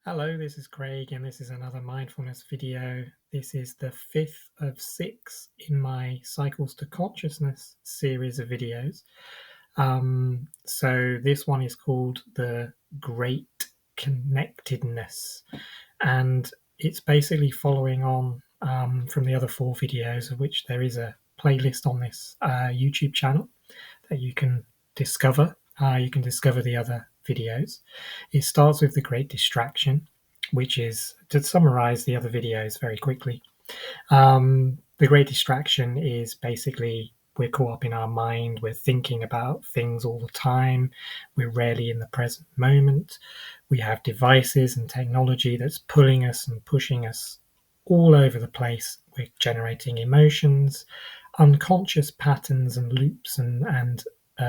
Hello, this is Craig, and this is another mindfulness video. This is the fifth of six in my Cycles to Consciousness series of videos. So this one is called the Great Connectedness, and it's basically following on from the other four videos, of which there is a playlist on this YouTube channel that you can discover. You can discover the other videos. It starts with the Great Distraction, which is, to summarize the other videos very quickly, the Great Distraction is basically we're caught up in our mind, we're thinking about things all the time, we're rarely in the present moment, we have devices and technology that's pulling us and pushing us all over the place. We're generating emotions, unconscious patterns and loops and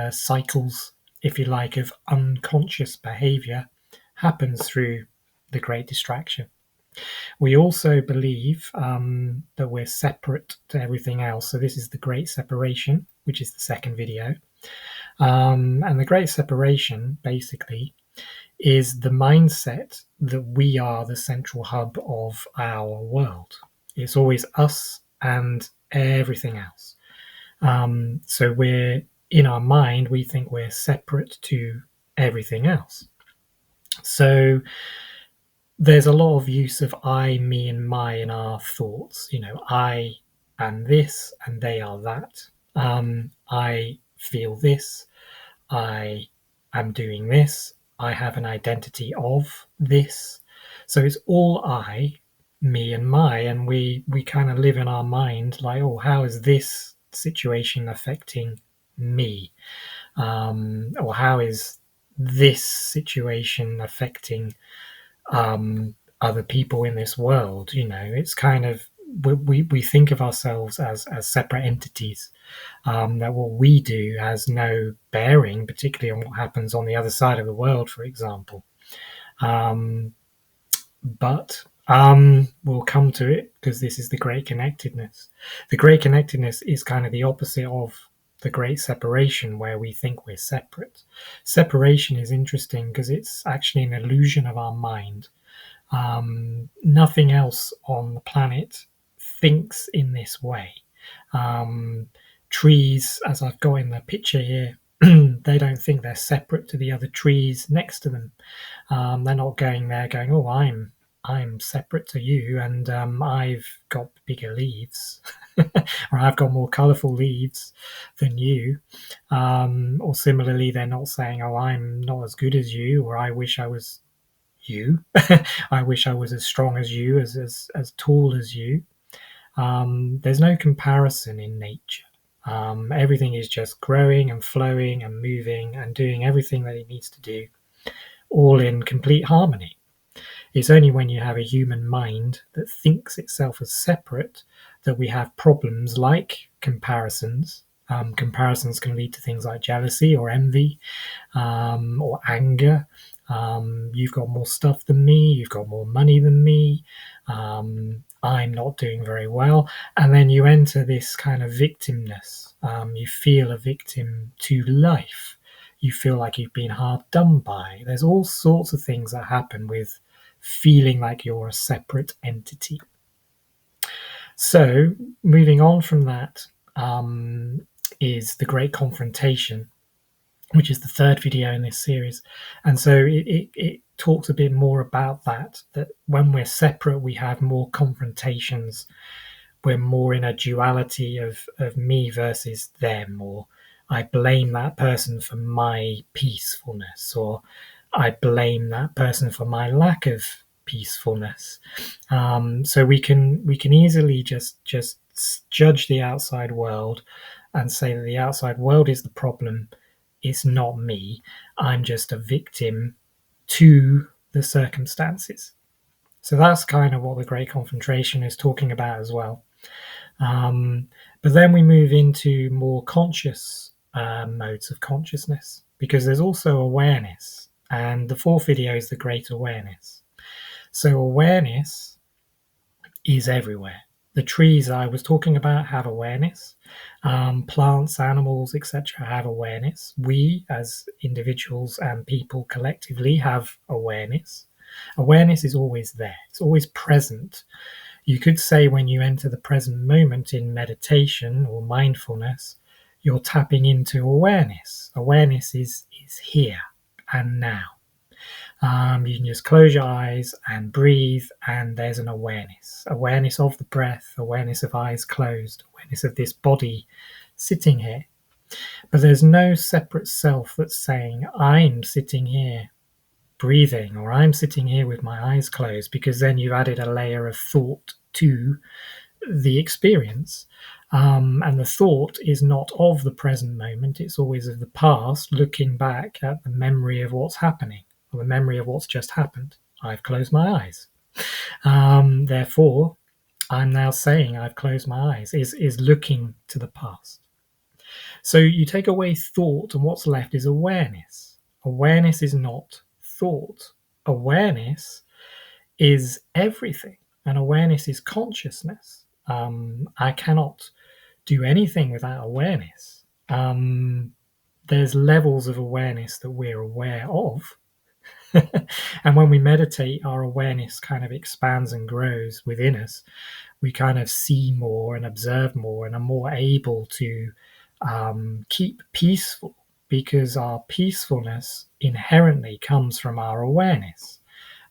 cycles, if you like, of unconscious behavior happens through the Great Distraction. We also believe that we're separate to everything else. So this is the Great Separation, which is the second video. And the Great Separation basically is the mindset that we are the central hub of our world. It's always us and everything else. So we're in our mind, we think we're separate to everything else. So there's a lot of use of I, me, and my in our thoughts. I am this and they are that. I feel this. I am doing this. I have an identity of this. So it's all I, me, and my, and we kind of live in our mind like, oh, how is this situation affecting me? Or how is this situation affecting other people in this world? It's kind of we think of ourselves as separate entities, that what we do has no bearing, particularly on what happens on the other side of the world, for example. But we'll come to it because this is the Great Connectedness. The Great Connectedness is kind of the opposite of the Great Separation, where we think we're separate. Separation is interesting because it's actually an illusion of our mind. Nothing else on the planet thinks in this way. Trees, as I've got in the picture here, they don't think they're separate to the other trees next to them. They're not going there going, "Oh, I'm separate to you, and I've got bigger leaves, or I've got more colourful leaves than you." Or similarly, they're not saying, "Oh, I'm not as good as you," or "I wish I was you." I wish I was as strong as you, as tall as you. There's no comparison in nature. Everything is just growing and flowing and moving and doing everything that it needs to do, all in complete harmony. It's only when you have a human mind that thinks itself as separate that we have problems like comparisons. Comparisons can lead to things like jealousy or envy, or anger. You've got more stuff than me, you've got more money than me, I'm not doing very well. And then you enter this kind of victimness. You feel a victim to life. You feel like you've been hard done by. There's all sorts of things that happen with feeling like you're a separate entity. So, moving on from that, is the Great Confrontation, which is the third video in this series. And so it talks a bit more about that when we're separate, we have more confrontations. We're more in a duality of me versus them, or I blame that person for my peacefulness, or I blame that person for my lack of peacefulness. So we can easily just judge the outside world and say that the outside world is the problem. It's not me. I'm just a victim to the circumstances. So that's kind of what the Great Confrontation is talking about as well. But then we move into more conscious modes of consciousness, because there's also awareness. And the fourth video is the Great Awareness. So awareness is everywhere. The trees I was talking about have awareness. Plants, animals, etc. have awareness. We, as individuals and people collectively, have awareness. Awareness is always there, it's always present. You could say when you enter the present moment in meditation or mindfulness, you're tapping into awareness. Awareness is here and now. You can just close your eyes and breathe, and there's an awareness of the breath, awareness of eyes closed, awareness of this body sitting here. But there's no separate self that's saying, I'm sitting here breathing, or I'm sitting here with my eyes closed, because then you've added a layer of thought to the experience. And the thought is not of the present moment, it's always of the past, looking back at the memory of what's happening, or the memory of what's just happened. I've closed my eyes. Therefore, I'm now saying I've closed my eyes, is looking to the past. So you take away thought, and what's left is awareness. Awareness is not thought. Awareness is everything, and awareness is consciousness. I cannot do anything without awareness. There's levels of awareness that we're aware of. And when we meditate, our awareness kind of expands and grows within us. We kind of see more and observe more and are more able to keep peaceful, because our peacefulness inherently comes from our awareness.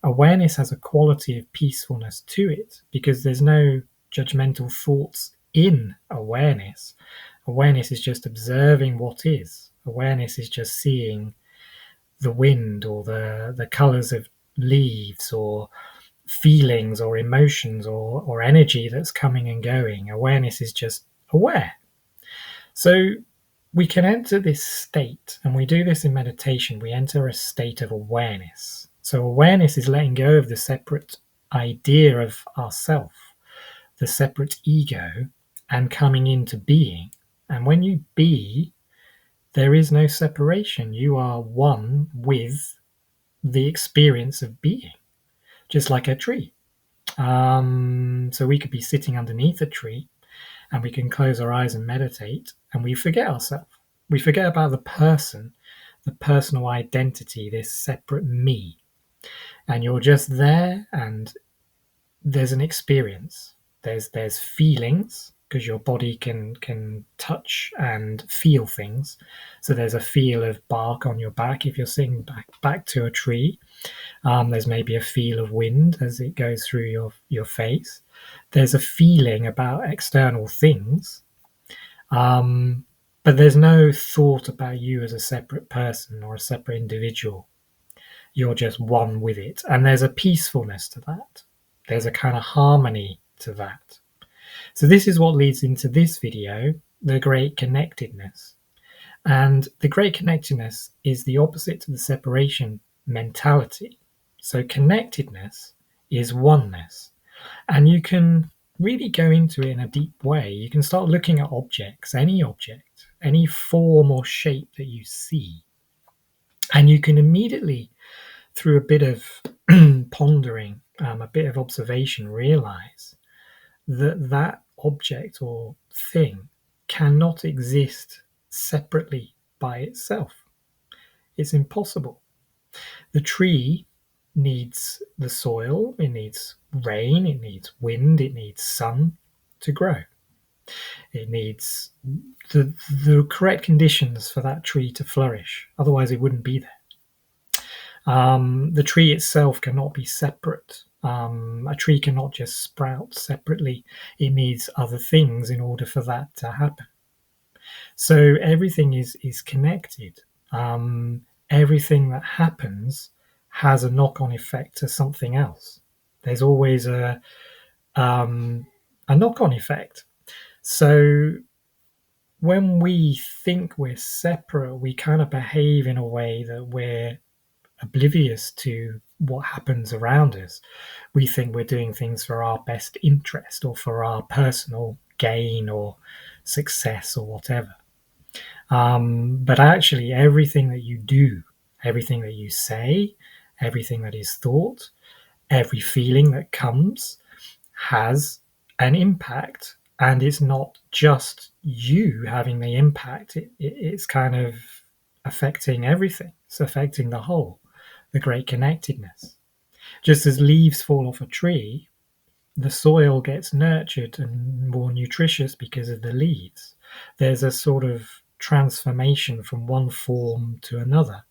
Awareness has a quality of peacefulness to it because there's no judgmental thoughts in awareness. Awareness is just observing what is. Awareness is just seeing the wind, or the colors of leaves, or feelings or emotions, or energy that's coming and going. Awareness is just aware. So we can enter this state, and we do this in meditation. We enter a state of awareness. So awareness is letting go of the separate idea of ourself, the separate ego, and coming into being. And when you be, there is no separation. You are one with the experience of being, just like a tree. So we could be sitting underneath a tree, and we can close our eyes and meditate, and we forget ourselves. We forget about the person, the personal identity, this separate me. And you're just there, and there's an experience. There's feelings, because your body can touch and feel things. So there's a feel of bark on your back if you're sitting back to a tree. There's maybe a feel of wind as it goes through your face. There's a feeling about external things, but there's no thought about you as a separate person or a separate individual. You're just one with it. And there's a peacefulness to that. There's a kind of harmony to that. So this is what leads into this video, the Great Connectedness. And the Great Connectedness is the opposite to the separation mentality. So connectedness is oneness. And you can really go into it in a deep way. You can start looking at objects, any form or shape that you see. And you can immediately, through a bit of pondering, a bit of observation, realize that that object or thing cannot exist separately by itself. It's impossible. The tree needs the soil, it needs rain, it needs wind, it needs sun to grow. It needs the correct conditions for that tree to flourish, otherwise it wouldn't be there. The tree itself cannot be separate. A tree cannot just sprout separately. It needs other things in order for that to happen. So everything is connected. Everything that happens has a knock-on effect to something else. There's always a knock-on effect. So when we think we're separate, we kind of behave in a way that we're oblivious to what happens around us. We think we're doing things for our best interest or for our personal gain or success or whatever. But actually, everything that you do, everything that you say, everything that is thought, every feeling that comes has an impact. And it's not just you having the impact, it's kind of affecting everything. It's affecting the whole, the Great Connectedness. Just as leaves fall off a tree, the soil gets nurtured and more nutritious because of the leaves. There's a sort of transformation from one form to another,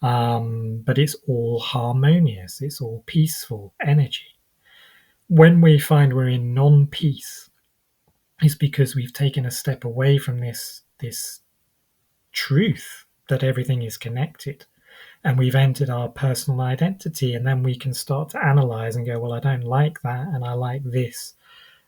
but it's all harmonious, it's all peaceful energy. When we find we're in non-peace, it's because we've taken a step away from this truth that everything is connected, and we've entered our personal identity, and then we can start to analyze and go, well, I don't like that, and I like this,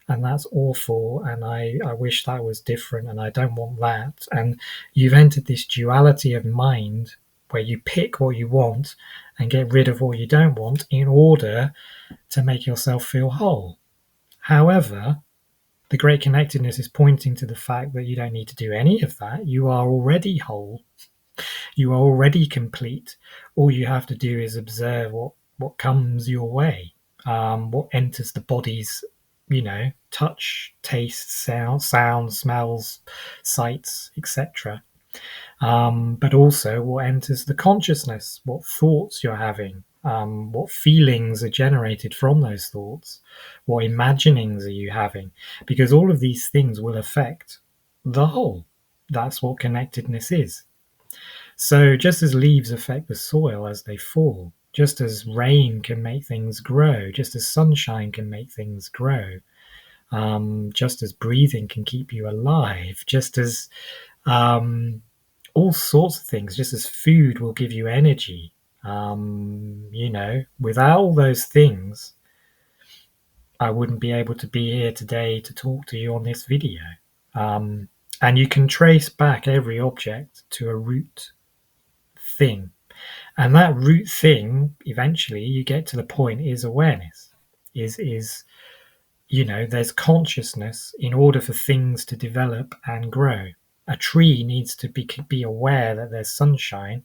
and that's awful, and I wish that was different, and I don't want that. And you've entered this duality of mind where you pick what you want and get rid of what you don't want in order to make yourself feel whole. However, the great connectedness is pointing to the fact that you don't need to do any of that. You are already whole. You are already complete. All you have to do is observe what comes your way, what enters the body's, touch, taste, sound, smells, sights, etc. But also what enters the consciousness, what thoughts you're having, what feelings are generated from those thoughts, what imaginings are you having, because all of these things will affect the whole. That's what connectedness is. So, just as leaves affect the soil as they fall, just as rain can make things grow, just as sunshine can make things grow, just as breathing can keep you alive, just as um, all sorts of things, just as food will give you energy. Without all those things, I wouldn't be able to be here today to talk to you on this video. Um, and you can trace back every object to a root thing. And that root thing, eventually, you get to the point is awareness. Is there's consciousness in order for things to develop and grow. A tree needs to be aware that there's sunshine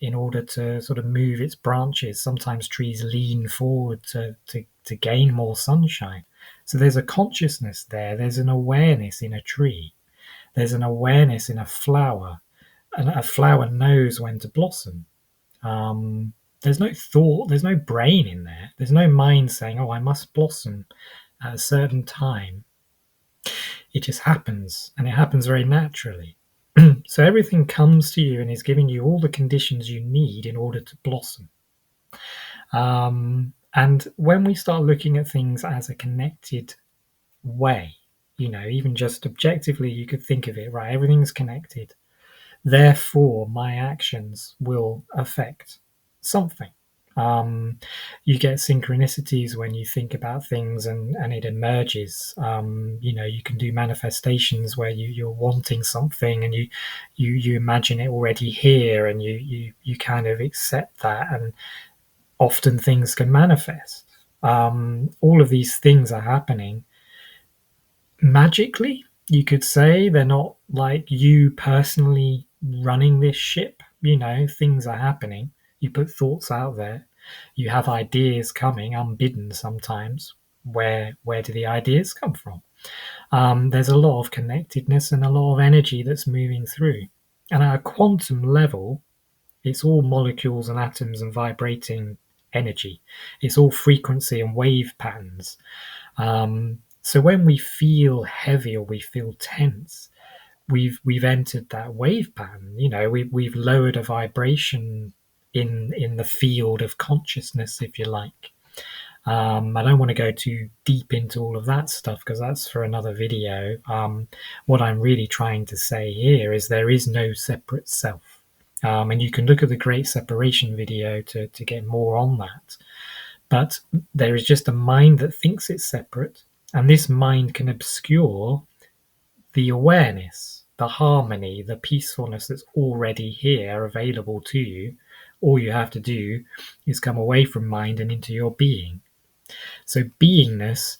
in order to sort of move its branches. Sometimes trees lean forward to gain more sunshine. So there's a consciousness there. There's an awareness in a tree. There's an awareness in a flower. And a flower knows when to blossom. There's no thought, there's no brain in there. There's no mind saying, oh, I must blossom at a certain time. It just happens, and it happens very naturally. So everything comes to you and is giving you all the conditions you need in order to blossom. And when we start looking at things as a connected way, even just objectively, you could think of it, right? Everything's connected. Therefore, my actions will affect something. You get synchronicities when you think about things, and it emerges. You can do manifestations where you're wanting something, and you imagine it already here, and you kind of accept that, and often things can manifest. All of these things are happening magically, you could say. They're not like you personally running this ship. Things are happening. You put thoughts out there. You have ideas coming unbidden sometimes. Where do the ideas come from? There's a lot of connectedness and a lot of energy that's moving through. And at a quantum level, it's all molecules and atoms and vibrating energy. It's all frequency and wave patterns. So when we feel heavy or we feel tense, we've entered that wave pattern. We've lowered a vibration in the field of consciousness, if you like. I don't want to go too deep into all of that stuff because that's for another video. What I'm really trying to say here is there is no separate self. And you can look at the Great Separation video to get more on that. But there is just a mind that thinks it's separate, and this mind can obscure the awareness, the harmony, the peacefulness that's already here, available to you. All you have to do is come away from mind and into your being. So beingness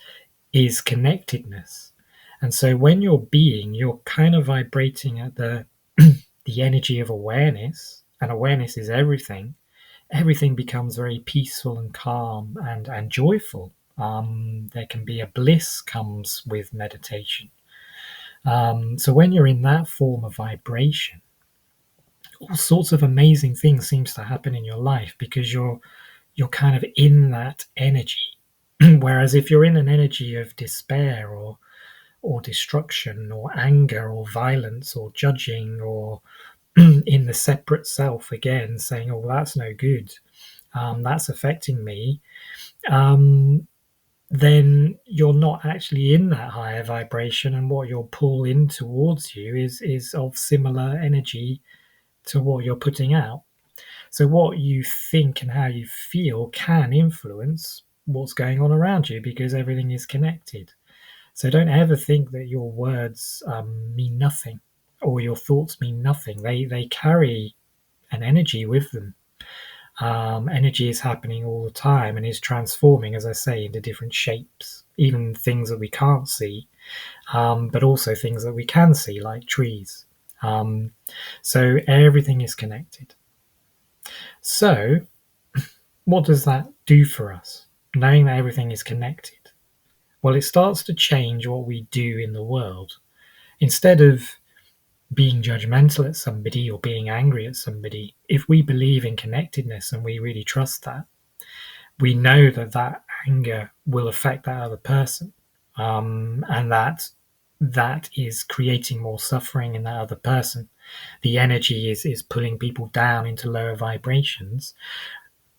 is connectedness. And so when you're being, you're kind of vibrating at the the energy of awareness, and awareness is everything. Everything becomes very peaceful and calm and joyful. There can be a bliss comes with meditation. So when you're in that form of vibration, all sorts of amazing things seems to happen in your life because you're kind of in that energy. Whereas if you're in an energy of despair or destruction or anger or violence or judging or in the separate self again, saying, oh, well, that's no good, that's affecting me, um, then you're not actually in that higher vibration, and what you'll pull in towards you is of similar energy to what you're putting out. So what you think and how you feel can influence what's going on around you, because everything is connected. So don't ever think that your words mean nothing, or your thoughts mean nothing. They carry an energy with them. Energy is happening all the time and is transforming, as I say, into different shapes, even things that we can't see, but also things that we can see, like trees. Um, so everything is connected. So, what does that do for us, knowing that everything is connected? Well, it starts to change what we do in the world. Instead of being judgmental at somebody or being angry at somebody, if we believe in connectedness and we really trust that, we know that that anger will affect that other person, and that is creating more suffering in that other person. The energy is pulling people down into lower vibrations.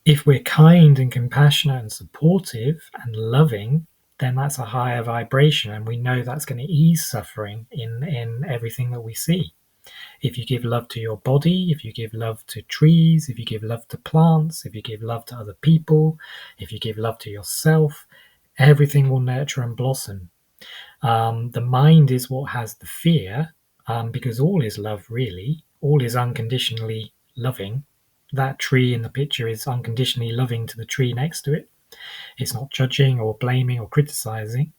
If we're kind and compassionate and supportive and loving, then that's a higher vibration, and we know that's going to ease suffering in everything that we see. If you give love to your body, if you give love to trees, if you give love to plants, if you give love to other people, if you give love to yourself, everything will nurture and blossom. The mind is what has the fear, because all is love, really. All is unconditionally loving. That tree in the picture is unconditionally loving to the tree next to it. It's not judging or blaming or criticizing.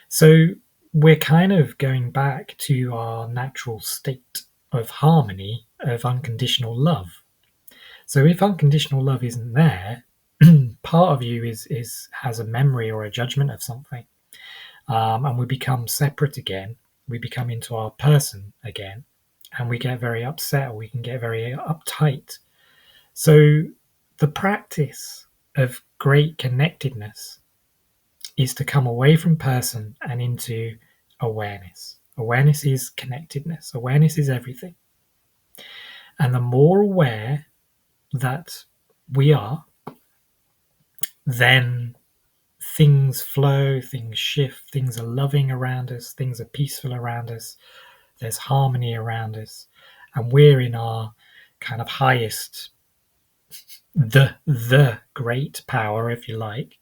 So we're kind of going back to our natural state of harmony, of unconditional love. So if unconditional love isn't there, part of you is has a memory or a judgment of something, and we become separate again. We become into our person again, and we get very upset, or we can get very uptight. So the practice of great connectedness is to come away from person and into awareness. Awareness is connectedness. Awareness is everything. And the more aware that we are, then things flow, things shift, things are loving around us, things are peaceful around us, there's harmony around us, and we're in our kind of highest, the great power, if you like,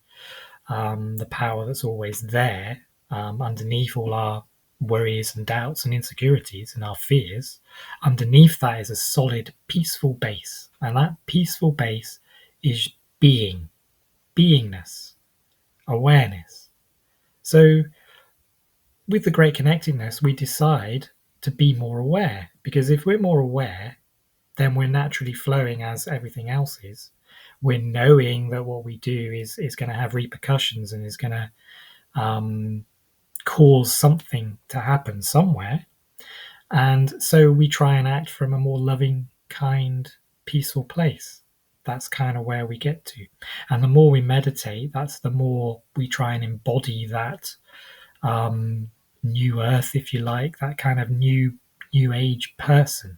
the power that's always there, underneath all our worries and doubts and insecurities and our fears. Underneath that is a solid, peaceful base. And that peaceful base is being, beingness, awareness. So, with the great connectedness, we decide to be more aware. Because if we're more aware, then we're naturally flowing as everything else is. We're knowing that what we do is going to have repercussions and is going to cause something to happen somewhere. And so we try and act from a more loving, kind, peaceful place. That's kind of where we get to. And the more we meditate, that's the more we try and embody that new earth, if you like, that kind of new age person.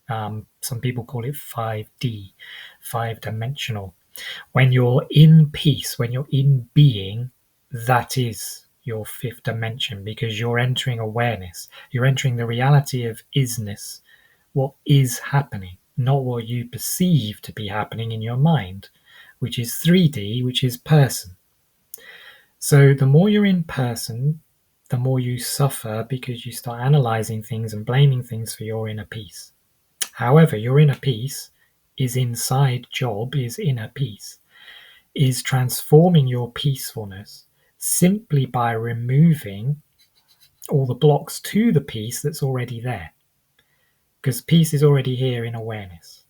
Some people call it 5D, 5 dimensional. When you're in peace, when you're in being, that is your fifth dimension, because you're entering awareness. You're entering the reality of isness, what is happening, not what you perceive to be happening in your mind, which is 3D, which is person. So the more you're in person, the more you suffer, because you start analyzing things and blaming things for your inner peace. However, your inner peace is inside job, is inner peace, is transforming your peacefulness simply by removing all the blocks to the peace that's already there. Because peace is already here in awareness.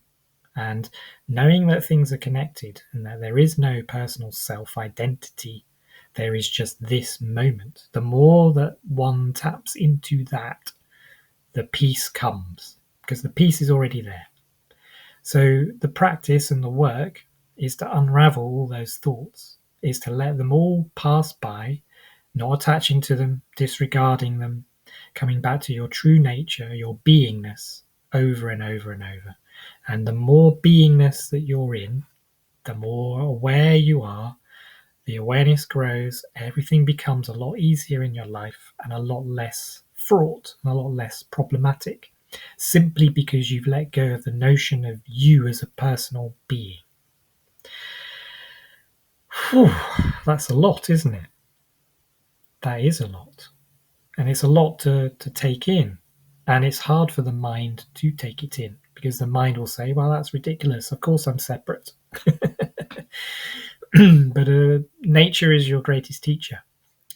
And knowing that things are connected and that there is no personal self identity, there is just this moment. The more that one taps into that, the peace comes, because the peace is already there. So the practice and the work is to unravel all those thoughts, is to let them all pass by, not attaching to them, disregarding them, coming back to your true nature, your beingness, over and over and over. And the more beingness that you're in, the more aware you are, the awareness grows, everything becomes a lot easier in your life and a lot less fraught and a lot less problematic, simply because you've let go of the notion of you as a personal being. Whew, that's a lot, isn't it? That is a lot. And it's a lot to take in. And it's hard for the mind to take it in, because the mind will say, well, that's ridiculous. Of course I'm separate. But nature is your greatest teacher.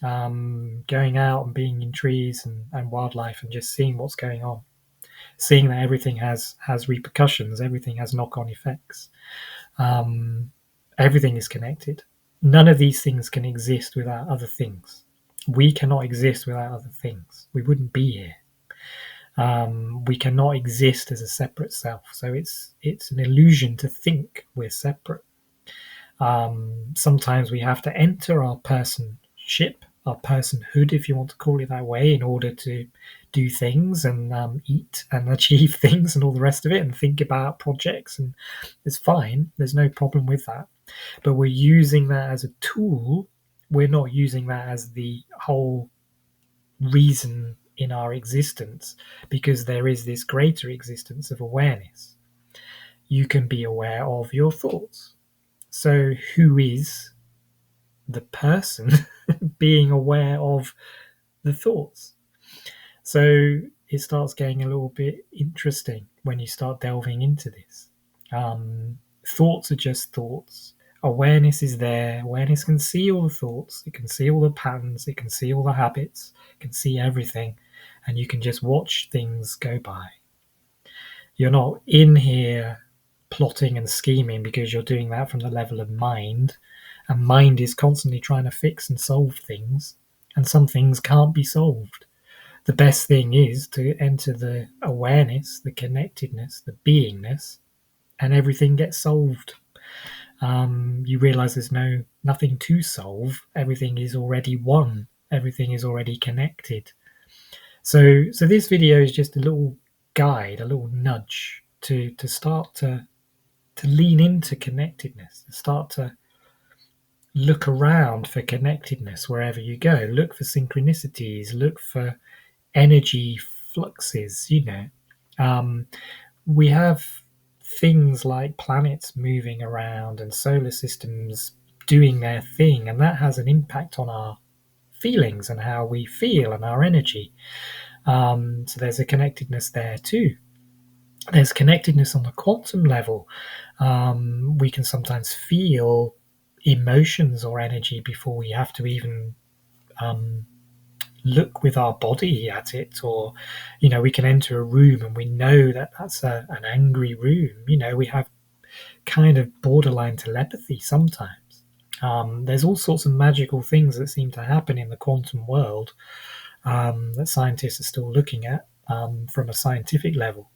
Going out and being in trees and wildlife and just seeing what's going on, seeing that everything has repercussions, everything has knock-on effects, everything is connected. None of these things can exist without other things. We cannot exist without other things. We wouldn't be here. We cannot exist as a separate self. So it's an illusion to think we're separate. Sometimes we have to enter our personship, our personhood, if you want to call it that way, in order to do things and eat and achieve things and all the rest of it and think about projects. And it's fine. There's no problem with that. But we're using that as a tool. We're not using that as the whole reason in our existence, because there is this greater existence of awareness. You can be aware of your thoughts. So who is the person being aware of the thoughts? So it starts getting a little bit interesting when you start delving into this. Thoughts are just thoughts. Awareness is there. Awareness can see all the thoughts. It can see all the patterns. It can see all the habits. It can see everything. And you can just watch things go by. You're not in here plotting and scheming, because you're doing that from the level of mind. And mind is constantly trying to fix and solve things. And some things can't be solved. The best thing is to enter the awareness, the connectedness, the beingness, and everything gets solved. You realize there's nothing to solve. Everything is already one. Everything is already connected. So this video is just a little guide, a little nudge to start to lean into connectedness, to start to look around for connectedness wherever you go. Look for synchronicities. Look for energy fluxes. We have things like planets moving around and solar systems doing their thing, and that has an impact on our feelings and how we feel and our energy. So there's a connectedness there too. There's connectedness on the quantum level. We can sometimes feel emotions or energy before we have to even look with our body at it. Or we can enter a room and we know that that's an angry room. We have kind of borderline telepathy sometimes. There's all sorts of magical things that seem to happen in the quantum world that scientists are still looking at from a scientific level.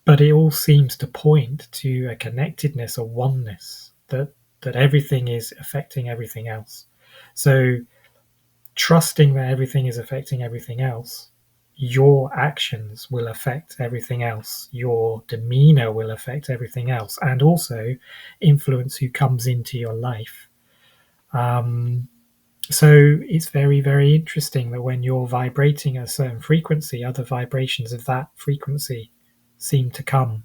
But it all seems to point to a connectedness, a oneness, that everything is affecting everything else. So trusting that everything is affecting everything else, your actions will affect everything else. Your demeanor will affect everything else, and also influence who comes into your life. So it's very, very interesting that when you're vibrating at a certain frequency, other vibrations of that frequency seem to come.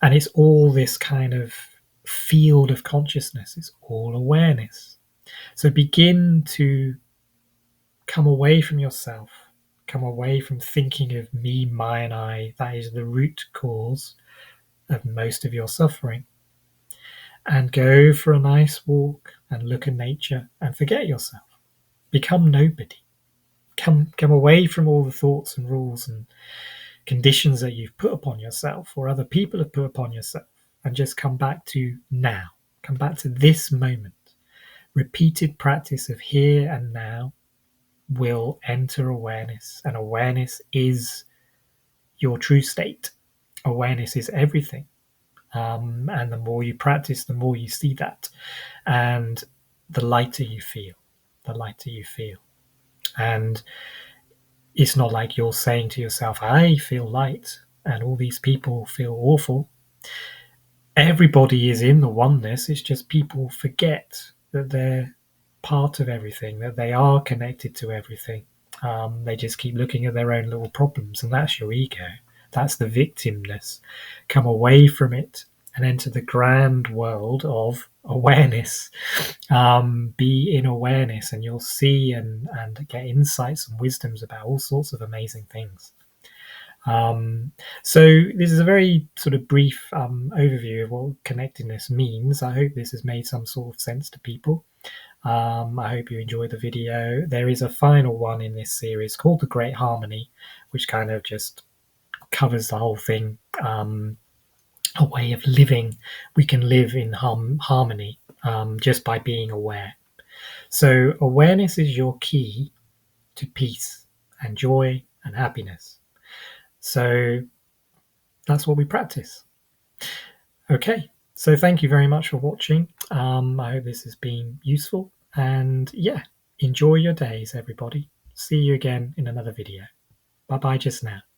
And it's all this kind of field of consciousness. It's all awareness. So begin to come away from yourself. Come away from thinking of me, my, and I. That is the root cause of most of your suffering. And go for a nice walk and look at nature and forget yourself. Become nobody. Come away from all the thoughts and rules and conditions that you've put upon yourself or other people have put upon yourself, and just come back to now. Come back to this moment. Repeated practice of here and now will enter awareness, and awareness is your true state. Awareness is everything. And the more you practice, the more you see that, and the lighter you feel, the lighter you feel. And it's not like you're saying to yourself, I feel light, and all these people feel awful. Everybody is in the oneness. It's just people forget that they're part of everything, that they are connected to everything. They just keep looking at their own little problems, and that's your ego. That's the victimness. Come away from it and enter the grand world of awareness. Be in awareness, and you'll see and get insights and wisdoms about all sorts of amazing things. So this is a very sort of brief overview of what connectedness means. I hope this has made some sort of sense to people. I hope you enjoyed the video. There is a final one in this series called The Great Harmony, which kind of just covers the whole thing. A way of living. We can live in harmony just by being aware. So awareness is your key to peace and joy and happiness. So that's what we practice. Okay, so thank you very much for watching. I hope this has been useful. And yeah, enjoy your days, everybody. See you again in another video. Bye bye just now.